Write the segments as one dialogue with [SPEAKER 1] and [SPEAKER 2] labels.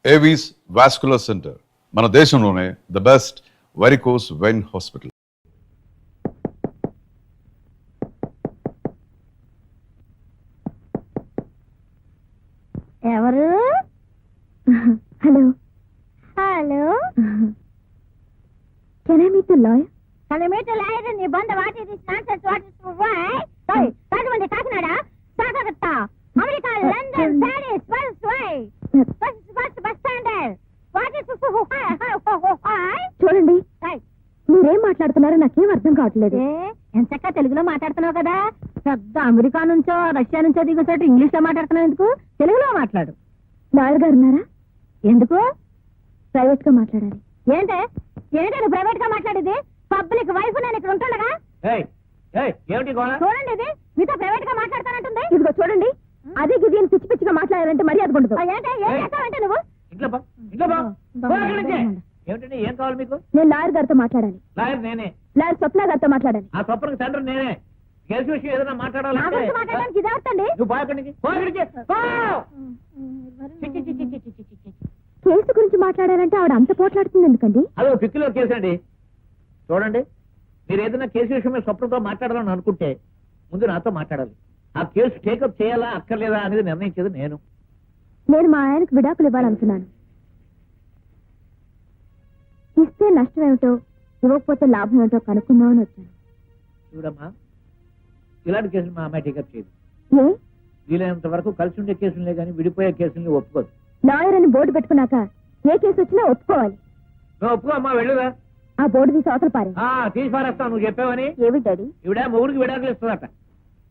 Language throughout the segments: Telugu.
[SPEAKER 1] ఏవీస్ వాస్కులర్ సెంటర్ మన దేశంలోనే the best varicose vein hospital.
[SPEAKER 2] ఎవరు? Hello hello, can I meet the lawyer? Can I meet the lawyer in the bond? What is this nonsense? What is this? Why? Sorry, Rajamandi, Kakinada, Sagartha, America, London, Paris, where's why? What's bus standard? What is this? Why? చూడండి, మీరేం మాట్లాడుతున్నారో నాకేం అర్థం కావట్లేదు. ఎంతక్క తెలుగులో మాట్లాడుతున్నావు కదా, పెద్ద అమెరికా నుంచో రష్యా నుంచో దిగుతాడు ఇంగ్లీష్ లో మాట్లాడుతున్నావు ఎందుకు? తెలుగులో మాట్లాడు. లాయర్ గారు ఉన్నారా? ఎందుకు? ప్రైవేట్ గా మాట్లాడాలి. ఏంటే ప్రైవేట్ గా మాట్లాడేది? పబ్లిక్ వైఫ్ నేను ఇక్కడ ఉంటుండగా చూడండి, ఇది మీతో ప్రైవేట్ గా మాట్లాడతానంటుంది. ఇదిగో చూడండి, అదే గిది పిచ్చి పిచ్చిగా మాట్లాడాలంటే మర్యాద ఉండదు. ఏంటంటే నువ్వు
[SPEAKER 3] ఏం కావాలి మీకు?
[SPEAKER 2] నేను లాయర్ గారితో మాట్లాడాలి.
[SPEAKER 3] లాయర్ నేనే.
[SPEAKER 2] లాయర్ స్వప్న గారితో మాట్లాడాలి.
[SPEAKER 3] ఆ స్వప్నకి తండ్రి నేనే. కేసు విషయం ఏదైనా
[SPEAKER 2] మాట్లాడడానికి ఇది అవుతండి. కేసు గురించి మాట్లాడాలంటే ఆవిడ అంత పోట్లాడుతుంది ఎందుకండి?
[SPEAKER 3] అదో పిక్కిలో కేసు అండి. చూడండి, మీరు ఏదైనా కేసు విషయమే స్వప్నంతో మాట్లాడాలని అనుకుంటే ముందు నాతో మాట్లాడాలి. ఆ కేసు టేకప్ చేయాలా అక్కర్లేదా అనేది నిర్ణయించేది నేను.
[SPEAKER 2] నేను మా ఆయనకు విడాకులు ఇవ్వాలనుకున్నాను. ఇస్తే నష్టం ఏమిటో, ఇవ్వకపోతే లాభం ఏమిటో కనుక్కుందామని వచ్చాను.
[SPEAKER 3] చూడమ్మా, ఇలాంటి కేసులు మా అమ్మాయి టేకప్ చేయదు.
[SPEAKER 2] ఏ?
[SPEAKER 3] వీలైనంత వరకు కలిసి ఉండే కేసులే కానీ విడిపోయే కేసుల్ని ఒప్పుకోదు.
[SPEAKER 2] లాయర్ అని బోర్డు పెట్టుకున్నాక ఏ కేసు వచ్చినా ఒప్పుకోవాలి.
[SPEAKER 3] నువ్వు ఒప్పుకో అమ్మా, వెళ్ళురా.
[SPEAKER 2] ఆ బోర్డు తీసి అవతల పారే.
[SPEAKER 3] తీసి పారేస్తావు నువ్వు చెప్పావని.
[SPEAKER 2] ఏమి డాడీ?
[SPEAKER 3] ఇవిడ మొగుడికి విడాకులు ఇస్తుందట.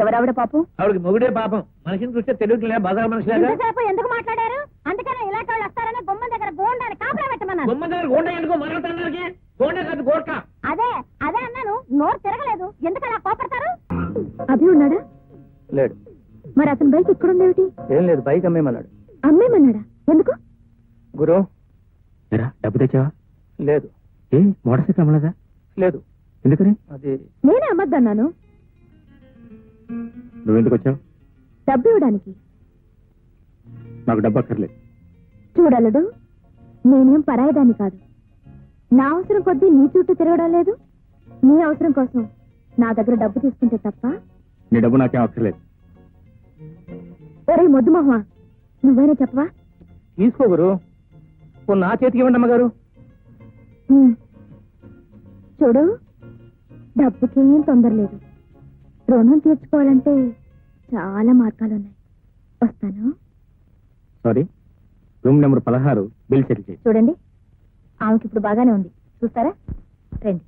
[SPEAKER 2] ఎవరావిడ పాపం?
[SPEAKER 3] ఆవిడకి మొగుడే పాపం. మనిషిని చూస్తే తెలియట్లే, బజార్ మనిషిలాగా.
[SPEAKER 2] ఎందుకు మాట్లాడారు? అందుకనే ఇలాంటి వాళ్ళు వస్తారని గుమ్మం దగ్గర గోండాన్ని కాపలా పెట్టమన్నాను.
[SPEAKER 3] గుమ్మం దగ్గర గోండ ఎందుకో మరొకటి గోండే కాదు గోట్క.
[SPEAKER 2] అదే అన్నాను, నోరు తిరగలేదు. ఎందుకు అలా కోపడతారు? అభి ఉన్నాడా?
[SPEAKER 4] లేడు.
[SPEAKER 2] మరి అతని బైక్ ఇక్కడుందేమిటి?
[SPEAKER 4] ఏం లేదు, బైక్ అమ్మేమన్నాడు.
[SPEAKER 2] అమ్మేమన్నాడా? ఎందుకు?
[SPEAKER 4] గురు,
[SPEAKER 5] డబ్బు తెచ్చావా?
[SPEAKER 4] లేదు.
[SPEAKER 5] ఏ మోటార్ సైకిల్ అమ్మలేదా?
[SPEAKER 4] లేదు.
[SPEAKER 5] ఎందుకని?
[SPEAKER 4] అది
[SPEAKER 2] నేనే అమ్మద్దన్నాను.
[SPEAKER 5] నువ్వెందుకు వచ్చావు?
[SPEAKER 2] డబ్బు ఇవ్వడానికి.
[SPEAKER 5] నాకు డబ్బు అక్కర్లేదు.
[SPEAKER 2] చూడలుడు, నేనేం పరాయదాన్ని కాదు. నా అవసరం కొద్దీ నీ చుట్టూ తిరగడం లేదు. నీ అవసరం కోసం నా దగ్గర డబ్బు తీసుకుంటే తప్ప.
[SPEAKER 5] నీ డబ్బు నాకేం అక్కర్లేదు.
[SPEAKER 2] ఒరే మొద్దు మొహమా, నువ్వైనా చెప్పవా?
[SPEAKER 4] తీసుకో గురు, నా చేతికి ఇవ్వండి అమ్మగారు.
[SPEAKER 2] చూడు, డబ్బుకేం తొందర లేదు. రుణం తీర్చుకోవాలంటే చాలా మార్గాలున్నాయి. వస్తాను.
[SPEAKER 5] Sorry, room number 16 bill settle చేయి.
[SPEAKER 2] చూడండి, ఆమెకి ఇప్పుడు బాగానే ఉంది. చూస్తారా? రండి.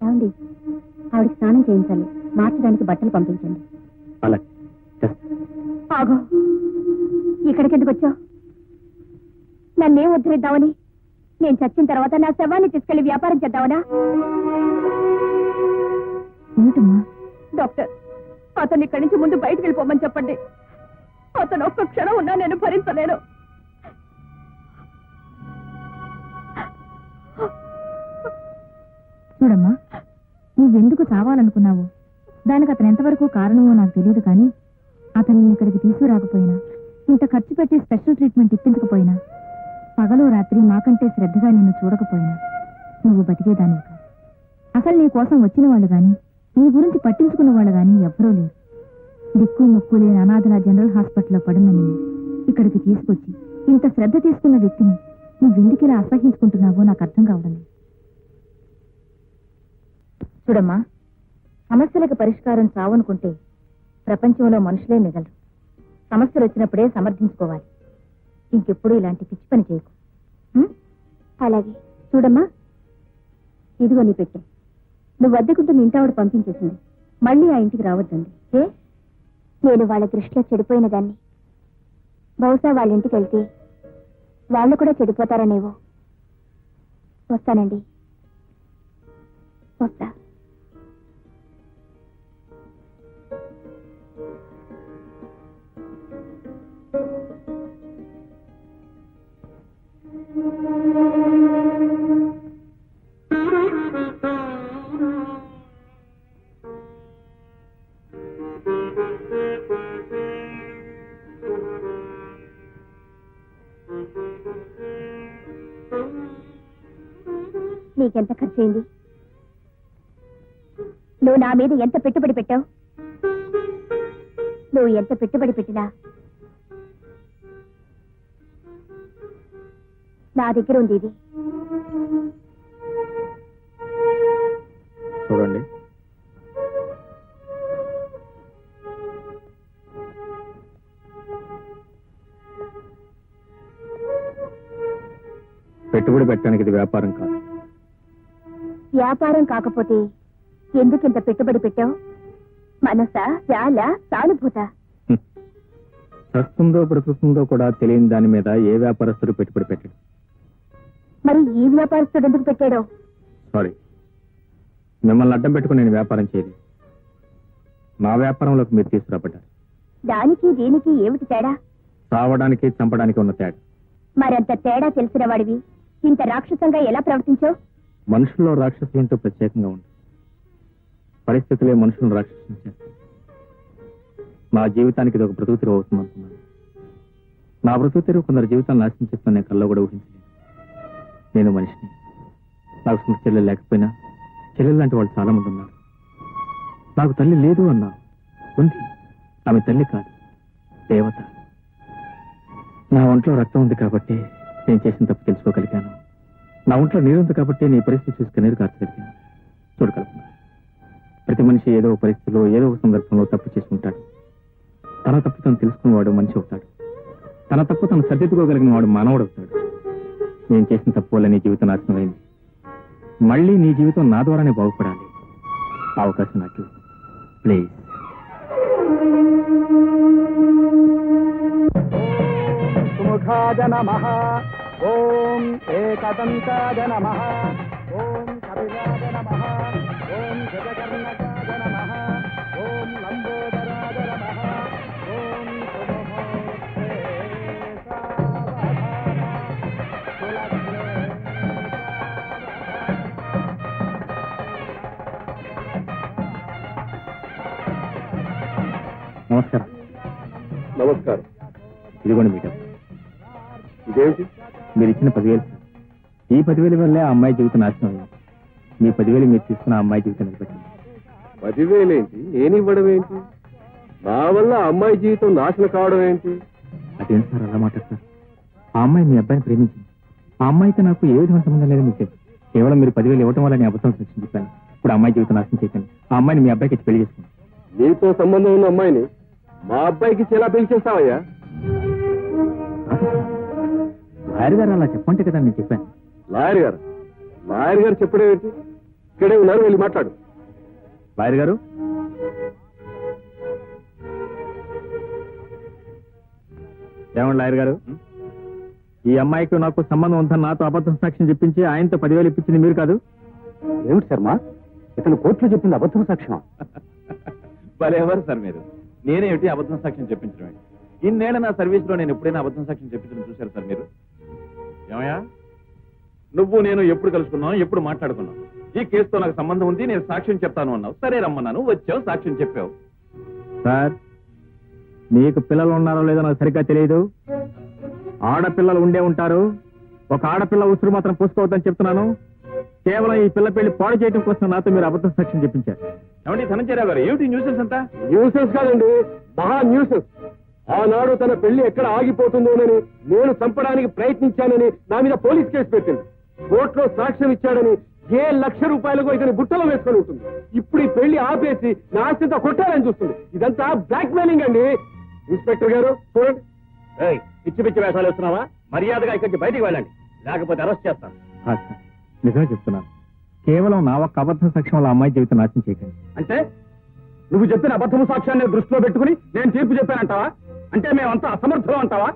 [SPEAKER 2] ఏమండి, ఆవిడకి స్నానం చేయించాలి. మార్చడానికి బట్టలు పంపించండి.
[SPEAKER 5] అలాగే.
[SPEAKER 2] ఆగో, ఇక్కడికి ఎందుకు వచ్చావు? నన్నేం ఉద్ధరిద్దామని? నేను చచ్చిన తర్వాత నా శవాన్ని తీసుకెళ్లి వ్యాపారం చేద్దామనా? ఏమిటమ్మా? డాక్టర్, అతను ఇక్కడి నుంచి ముందు బయటకు వెళ్ళిపోమని చెప్పండి. అతను ఒక్క క్షణం ఉన్నా నేను భరించలేను. చూడమ్మా, నువ్వెందుకు చావాలనుకున్నావు, దానికి అతను ఎంతవరకు కారణమో నాకు తెలియదు. కానీ అతన్ని ఇక్కడికి తీసుకురాకపోయినా, ఇంత ఖర్చు పెట్టి స్పెషల్ ట్రీట్మెంట్ ఇప్పించకపోయినా, పగలు రాత్రి మాకంటే శ్రద్ధగా నిన్ను చూడకపోయినా నువ్వు బతికేదానివి కాదు. అసలు నీ కోసం వచ్చిన వాళ్ళు గాని, నీ గురించి పట్టించుకున్న వాళ్ళు గాని ఎవ్వరూ లేరు. దిక్కు ముక్కు లేని అనాథల జనరల్ హాస్పిటల్లో పడున్న నిన్ను ఇక్కడికి తీసుకొచ్చి ఇంత శ్రద్ధ తీసుకున్న వ్యక్తిని నువ్వెందుకు ఇలా అసహించుకుంటున్నావో నాకు అర్థం కావడం లేదు. చూడమ్మా, సమస్యలకు పరిష్కారం చావనుకుంటే ప్రపంచంలో మనుషులే మిగలరు. సమస్యలు వచ్చినప్పుడే సమర్థించుకోవాలి. ఇంకెప్పుడు ఇలాంటి పిచ్చి పని చేయకు. అలాగే. చూడమ్మా, ఇదిగో నీ పెట్టే. నువ్వు అద్దెకుంటున్న ఇంటావిడ పంపించేసింది. మళ్ళీ ఆ ఇంటికి రావద్దండి. నేను వాళ్ళ దృష్టిలో చెడిపోయిన దాన్ని. బహుశా వాళ్ళ ఇంటికి వెళ్తే వాళ్ళు కూడా చెడిపోతారనేవో. వస్తానండి. వస్తా. నీకెంత ఖర్చు అయింది? నువ్వు నా మీద ఎంత పెట్టుబడి పెట్టావు? నువ్వు ఎంత పెట్టుబడి పెట్టినా నా దగ్గర ఉంది ఇది.
[SPEAKER 5] చూడండి, పెట్టుబడి పెట్టడానికి ఇది వ్యాపారం కాదు.
[SPEAKER 2] వ్యాపారం కాకపోతే ఎందుకింత పెట్టుబడి పెట్టావు? మనసా, చాల, సానుభూత?
[SPEAKER 5] చస్తుందో బ్రతుకుతుందో కూడా తెలియని దాని మీద ఏ వ్యాపారస్తుడు పెట్టుబడి పెట్టాడు?
[SPEAKER 2] మరి ఈ వ్యాపారస్తుడు ఎందుకు పెట్టాడో?
[SPEAKER 5] సారీ, మిమ్మల్ని అడ్డం పెట్టుకుని నేను వ్యాపారం చేయలేదు. నా వ్యాపారంలోకి మీరు తీసుకురాబడ్డారు.
[SPEAKER 2] దానికి దీనికి ఏమిటి తేడా?
[SPEAKER 5] చావడానికి చంపడానికి ఉన్న తేడా.
[SPEAKER 2] మరంత తేడా తెలిసిన వాడివి ఇంత రాక్షసంగా ఎలా ప్రవర్తించావు?
[SPEAKER 5] మనుషుల్లో రాక్షసులంటూ ప్రత్యేకంగా ఉంది. పరిస్థితులే మనుషులను రాక్షసులు చేస్తాయి. నా జీవితానికి ఇది ఒక బ్రతుకు తెరువు అవుతుంది అనుకున్నాను. నా బ్రతుకు తెరువు కొందరు జీవితాన్ని నాశనం చేస్తున్న నేను కల్లో కూడా ఊహించలేదు. నేను మనిషిని. నాకు సొంత చెల్లెలు లేకపోయినా చెల్లెలు లాంటి వాళ్ళు చాలా మంది ఉన్నారు. నాకు తల్లి లేదు అన్నా, ఉంది. ఆమె తల్లి కాదు, దేవత. నా ఒంట్లో రక్తం ఉంది కాబట్టి నేను చేసిన తప్పు తెలుసుకోగలిగాను. నా ఒంట్లో నీరుంది కాబట్టి నీ పరిస్థితి చూసి కన్నీరు కార్చగలిగాను. చూడగలుగుతున్నా, ప్రతి మనిషి ఏదో ఒక పరిస్థితిలో ఏదో ఒక సందర్భంలో తప్పు చేసుకుంటాడు. తన తప్పు తను తెలుసుకున్నవాడు మనిషి అవుతాడు. తన తప్పు తను సరిదిద్దుకోగలిగిన వాడు మానవుడు అవుతాడు. నేను చేసిన తప్పు వల్ల నీ జీవితం నాశనమైంది. మళ్ళీ నీ జీవితం నా ద్వారానే బాగుపడాలి. అవకాశం నాకు ప్లీజ్.
[SPEAKER 4] సుముఖాయ నమః. ఓం ఏకదంతాయ నమః. ఓం కపిలాయ నమః. ఓం గజకర్ణకాయ నమః. ఓం లంబోదరాయ నమః. ఓం సుముఖోత్తే సావధాన కులగ్నే
[SPEAKER 5] నమస్కారం.
[SPEAKER 1] నమస్కారం.
[SPEAKER 5] ఇదిగోండి మీ డబ్బు.
[SPEAKER 1] ఇదేమిటి?
[SPEAKER 5] మీరు ఇచ్చిన 10,000 సార్. ఈ 10,000 వల్లే ఆ అమ్మాయి జీవితం నాశనం అయింది. మీ 10,000 మీరు తీసుకున్న ఆ అమ్మాయి జీవితం నిలబెట్టింది.
[SPEAKER 1] 10,000 ఏంటి? నేను ఇవ్వడం ఏంటి? నా వల్ల అమ్మాయి జీవితం నాశనం కావడం ఏంటి?
[SPEAKER 5] అదేంటి సార్ అలా మాట సార్? ఆ అమ్మాయి మీ అబ్బాయిని ప్రేమించింది. ఆ అమ్మాయితో నాకు ఏ విధమైన సంబంధం లేదో మీకు తెలుసు. కేవలం మీరు 10,000 ఇవ్వడం వల్ల నేను అబద్ధం సాక్ష్యం చెప్పాను. ఇప్పుడు ఆ అమ్మాయి జీవితం నాశనం చేయకండి. ఆ అమ్మాయిని మీ అబ్బాయికి ఇచ్చి పెళ్లి చేసుకోండి.
[SPEAKER 1] నీతో సంబంధం ఉన్న అమ్మాయిని మా అబ్బాయికి ఎలా పెళ్లి చేస్తావయ్యా?
[SPEAKER 5] లాయర్ గారు అలా చెప్పంటే కదా నేను చెప్పాను.
[SPEAKER 1] లాయర్ గారు? లాయర్ గారు చెప్పడం ఏంటి? ఇక్కడే ఉన్నారు, వెళ్ళి మాట్లాడు.
[SPEAKER 5] లాయర్ గారు, ఏమండి లాయర్ గారు, ఈ అమ్మాయికి నాకు సంబంధం ఉందని నాతో అబద్ధం సాక్ష్యం చెప్పించి ఆయనతో 10,000 ఇప్పించింది మీరు కాదు?
[SPEAKER 4] ఏమిటి శర్మ, ఇతను కోర్టులో చెప్పింది అబద్ధం సాక్ష్యం?
[SPEAKER 6] భలేవారు సార్ మీరు. నేనేమిటి అబద్ధం సాక్ష్యం చెప్పించడం ఏంటి? ఇన్నేళ్ల నా సర్వీస్ లో నేను ఎప్పుడైనా అబద్ధం సాక్ష్యం చెప్పించడం చూశారు సార్ మీరు? ఏమయ్యా, నువ్వు నేను ఎప్పుడు కలుసుకున్నావు, ఎప్పుడు మాట్లాడుకున్నావు? ఈ కేసుతో నాకు సంబంధం ఉంది, నేను సాక్ష్యం చెప్తాను అన్నావు. సరే రమ్మన్నాను, వచ్చావు, సాక్ష్యం చెప్పావు.
[SPEAKER 5] సార్, మీకు పిల్లలు ఉన్నారో లేదో నాకు సరిగ్గా తెలియదు. ఆడపిల్లలు ఉండే ఉంటారు. ఒక ఆడపిల్ల ఉసురు మాత్రం పూసుకోవద్దని చెప్తున్నాను. కేవలం ఈ పిల్ల పెళ్లి పాడు చేయడం కోసం నాతో మీరు అబద్ధం సాక్ష్యం చెప్పించారు.
[SPEAKER 6] ఏమండి ధనంజయరావు గారు, ఏమిటి న్యూసెన్స్ అంతా?
[SPEAKER 1] న్యూసెన్స్ కాదండి, మహా న్యూసెన్స్. ఆనాడు తన పెళ్లి ఎక్కడ ఆగిపోతుందోనని నేను చంపడానికి ప్రయత్నించానని నా మీద పోలీస్ కేసు పెట్టింది. కోర్టులో సాక్ష్యం ఇచ్చాడని ₹1,00,000 ఇతని బుట్టలో వేసుకొని ఉంటుంది. ఇప్పుడు ఈ పెళ్లి ఆపేసి నా ఆస్తితో కొట్టాలని చూస్తుంది. ఇదంతా బ్లాక్ మెయిలింగ్ అండి. ఇన్స్పెక్టర్ గారు చూడండి.
[SPEAKER 3] పిచ్చి పిచ్చి వేషాలు వేస్తున్నావా? మర్యాదగా ఇక్కడి నుంచి బయటికి వెళ్ళండి, లేకపోతే అరెస్ట్ చేస్తాను.
[SPEAKER 5] సార్, నిజమే చెప్తున్నాను. కేవలం నా ఒక్క అబద్ధం సాక్ష్యం వల్ల అమ్మాయి జీవితం నాశనం చేయకండి.
[SPEAKER 3] అంటే నువ్వు చెప్పిన అబద్ధము సాక్ష్యాన్ని దృష్టిలో పెట్టుకుని నేను తీర్పు చెప్పానంటావా? అంటే మేమంతా అసమర్థులం అంటావా?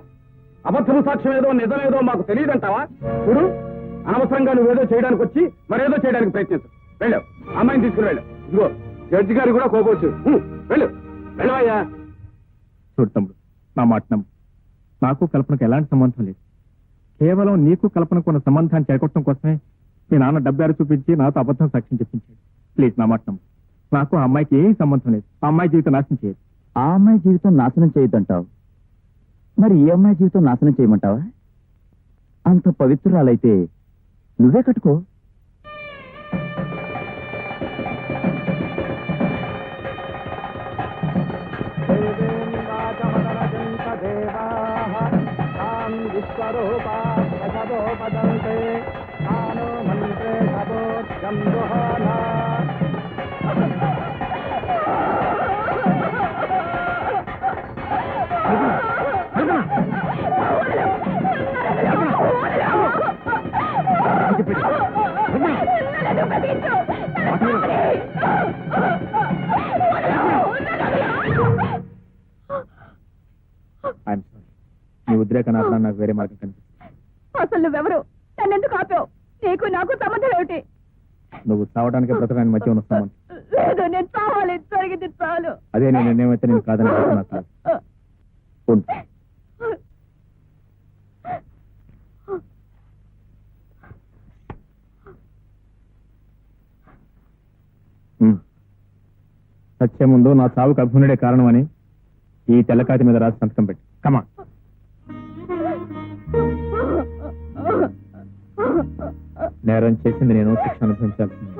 [SPEAKER 3] అబద్ధము సాక్ష్యం ఏదో నిజమేదో మాకు తెలియదంటావా? చూడు, అనవసరంగా నువ్వేదో చేయడానికి వచ్చి మరేదో చేయడానికి ప్రయత్నించు. వెళ్ళు, అమ్మాయిని తీసుకుని వెళ్ళు. ఇదిగో జడ్జి గారు కూడా కోపవచ్చు. వెళ్ళు, వెళ్ళవయ్యా.
[SPEAKER 5] చూడు తమ్ముడు, నా మాట నమ్ము. నాకు కల్పనకు ఎలాంటి సంబంధం లేదు. కేవలం నీకు కల్పనకు ఉన్న సంబంధాన్ని చెడగొట్టడం కోసమే మీ నాన్న డబ్బారు చూపించి నాతో అబద్ధం సాక్ష్యం చెప్పించాడు. ప్లీజ్ నా మాట నమ్ము. నాకు ఆ అమ్మాయికి ఏం సంబంధం లేదు. ఆ అమ్మాయి జీవితం నాశనం చేయదు.
[SPEAKER 7] ఆ అమ్మాయి జీవితం నాశనం చేయొద్దంటావు, మరి ఈ అమ్మాయి జీవితం నాశనం చేయమంటావా? అంత పవిత్రురాలైతే నువ్వే కట్టుకో.
[SPEAKER 2] అప్పగించు.
[SPEAKER 5] I'm sorry. నీ ఉద్రేకాన్ని ఆపడానికి నాకు వేరే మార్గం కనిపిస్తుంది.
[SPEAKER 2] అసలు నువ్వెవరు? నన్ను ఎందుకు ఆపావు? నీకు నాకు సంబంధం ఏమిటి?
[SPEAKER 5] నువ్వు చావడానికి బ్రతకడానికి మధ్య ఉన్న సంబంధం.
[SPEAKER 2] లేదు, నేను చావాలి. జరిగింది చాలు.
[SPEAKER 5] అదే నేను నిర్ణయం అయితే నేను కాదని నాకు కాదు. ఉండు. వచ్చే ముందు నా చావుకు అభిమన్యుడే కారణమని ఈ తెల్లకాతి మీద రాసి సంతకం పెట్టి కమా. నేరం చేసింది నేను, శిక్ష అనుభవించాల్సింది.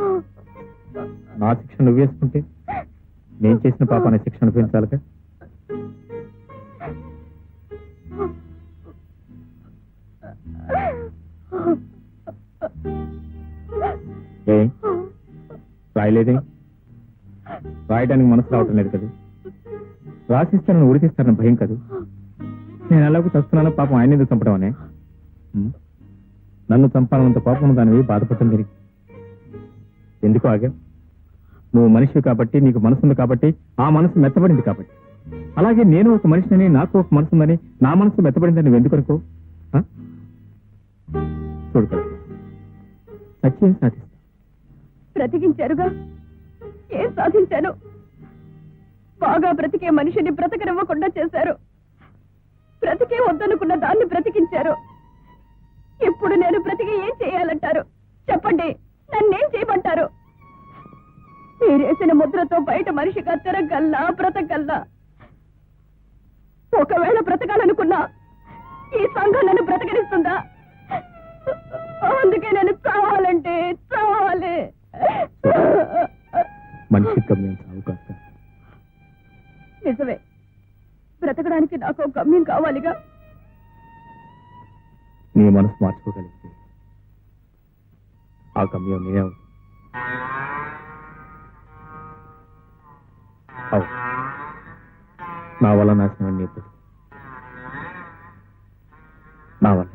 [SPEAKER 5] నా శిక్ష నువ్వు వేసుకుంటే నేను చేసిన పాపాన్ని శిక్ష అనుభవించాలిగా. ఏ రాయలేదే? రాయడానికి మనసు రావటం లేదు కదా. రాసిస్తానని ఉడికిస్తానని భయం కదా. నేను ఎలాగో చస్తున్నానో పాపం ఆయన ఎందుకు చంపడం అనే? నన్ను చంపాలన్నంత కోపం దానివి బాధపడటం జరిగి ఎందుకు ఆగా? నువ్వు మనిషి కాబట్టి, నీకు మనసుంది కాబట్టి, ఆ మనసు మెత్తబడింది కాబట్టి. అలాగే నేను ఒక మనిషిని, నాకు ఒక మనసు ఉందని, నా మనసు మెత్తబడిందని నువ్వు ఎందుకు అనుకో? చూడు కదా, సత్యం సాధిస్తా.
[SPEAKER 2] బ్రతికించారుగా. ఏం సాధించాను? బాగా బ్రతికే మనిషిని బ్రతకనివ్వకుండా చేశారు. బ్రతికే వద్దనుకున్న దాన్ని బ్రతికించారు. ఇప్పుడు నేను బ్రతికి ఏం చేయాలంటారు? చెప్పండి, నన్నేం చేయమంటారు? మీరేసిన ముద్రతో బయట మనిషిగా తిరగల్లా, బ్రతకల్లా. ఒకవేళ బ్రతకాలనుకున్నా ఈ సంఘం నన్ను బ్రతకనిస్తుందా? అందుకే నేను చావాలంటే చావాలి.
[SPEAKER 5] మనిషి గమ్యం చావు కాస్త.
[SPEAKER 2] నిజమే, బ్రతకడానికి నాకు ఒక గమ్యం కావాలిగా.
[SPEAKER 5] నీ మనసు మార్చుకోగలిగితే ఆ గమ్యం నేనే అవుతుంది. నా వల్ల నాశనం నీ బ్రతుకు. నా వల్ల